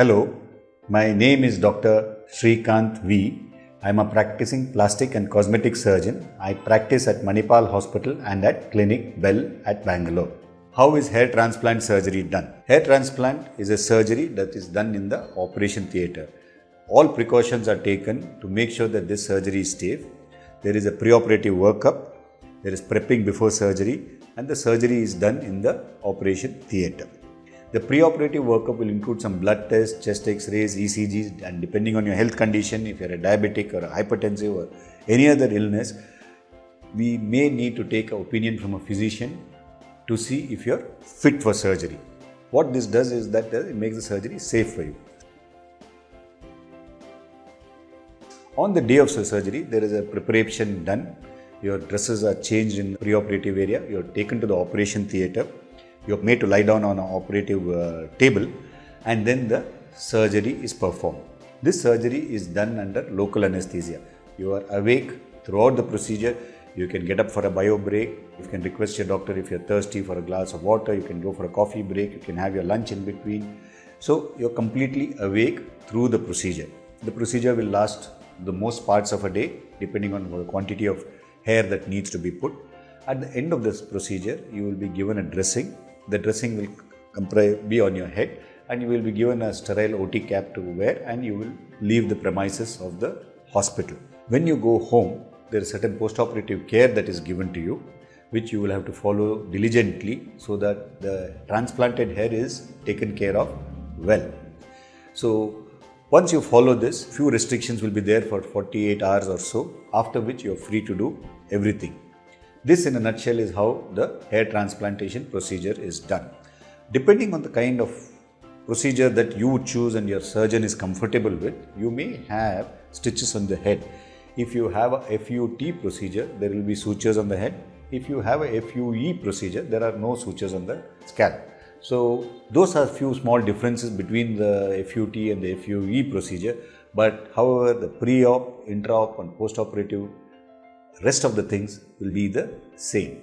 Hello, my name is Dr.Srikanth V. I am a practicing plastic and cosmetic surgeon. I practice at Manipal Hospital and at Clinique, Belle at Bangalore. How is hair transplant surgery done? Hair transplant is a surgery that is done in the operation theatre. All precautions are taken to make sure that this surgery is safe. There is a pre-operative workup, there is prepping before surgery, and the surgery is done in the operation theatre. The pre-operative workup will include some blood tests, chest x-rays, ECGs, and depending on your health condition, if you are a diabetic or a hypertensive or any other illness, we may need to take an opinion from a physician to see if you are fit for surgery. What this does is that it makes the surgery safe for you. On the day of surgery, there is a preparation done. Your dresses are changed in the pre-operative area. You are taken to the operation theatre. You are made to lie down on an operative table, and then the surgery is performed. This surgery is done under local anesthesia. You are awake throughout the procedure. You can get up for a bio break. You can request your doctor if you are thirsty for a glass of water. You can go for a coffee break. You can have your lunch in between. So you are completely awake through the procedure. The procedure will last the most parts of a day depending on the quantity of hair that needs to be put. At the end of this procedure, you will be given a dressing. The dressing will be on your head, and you will be given a sterile OT cap to wear, and you will leave the premises of the hospital. When you go home, there is certain post-operative care that is given to you, which you will have to follow diligently so that the transplanted hair is taken care of well. So once you follow this, few restrictions will be there for 48 hours or so, after which you are free to do everything. This in a nutshell is how the hair transplantation procedure is done. Depending on the kind of procedure that you would choose and your surgeon is comfortable with, you may have stitches on the head. If you have a FUT procedure, there will be sutures on the head. If you have a FUE procedure, there are no sutures on the scalp. So those are few small differences between the FUT and the FUE procedure. But however, the pre-op, intra-op and post-operative rest of the things will be the same.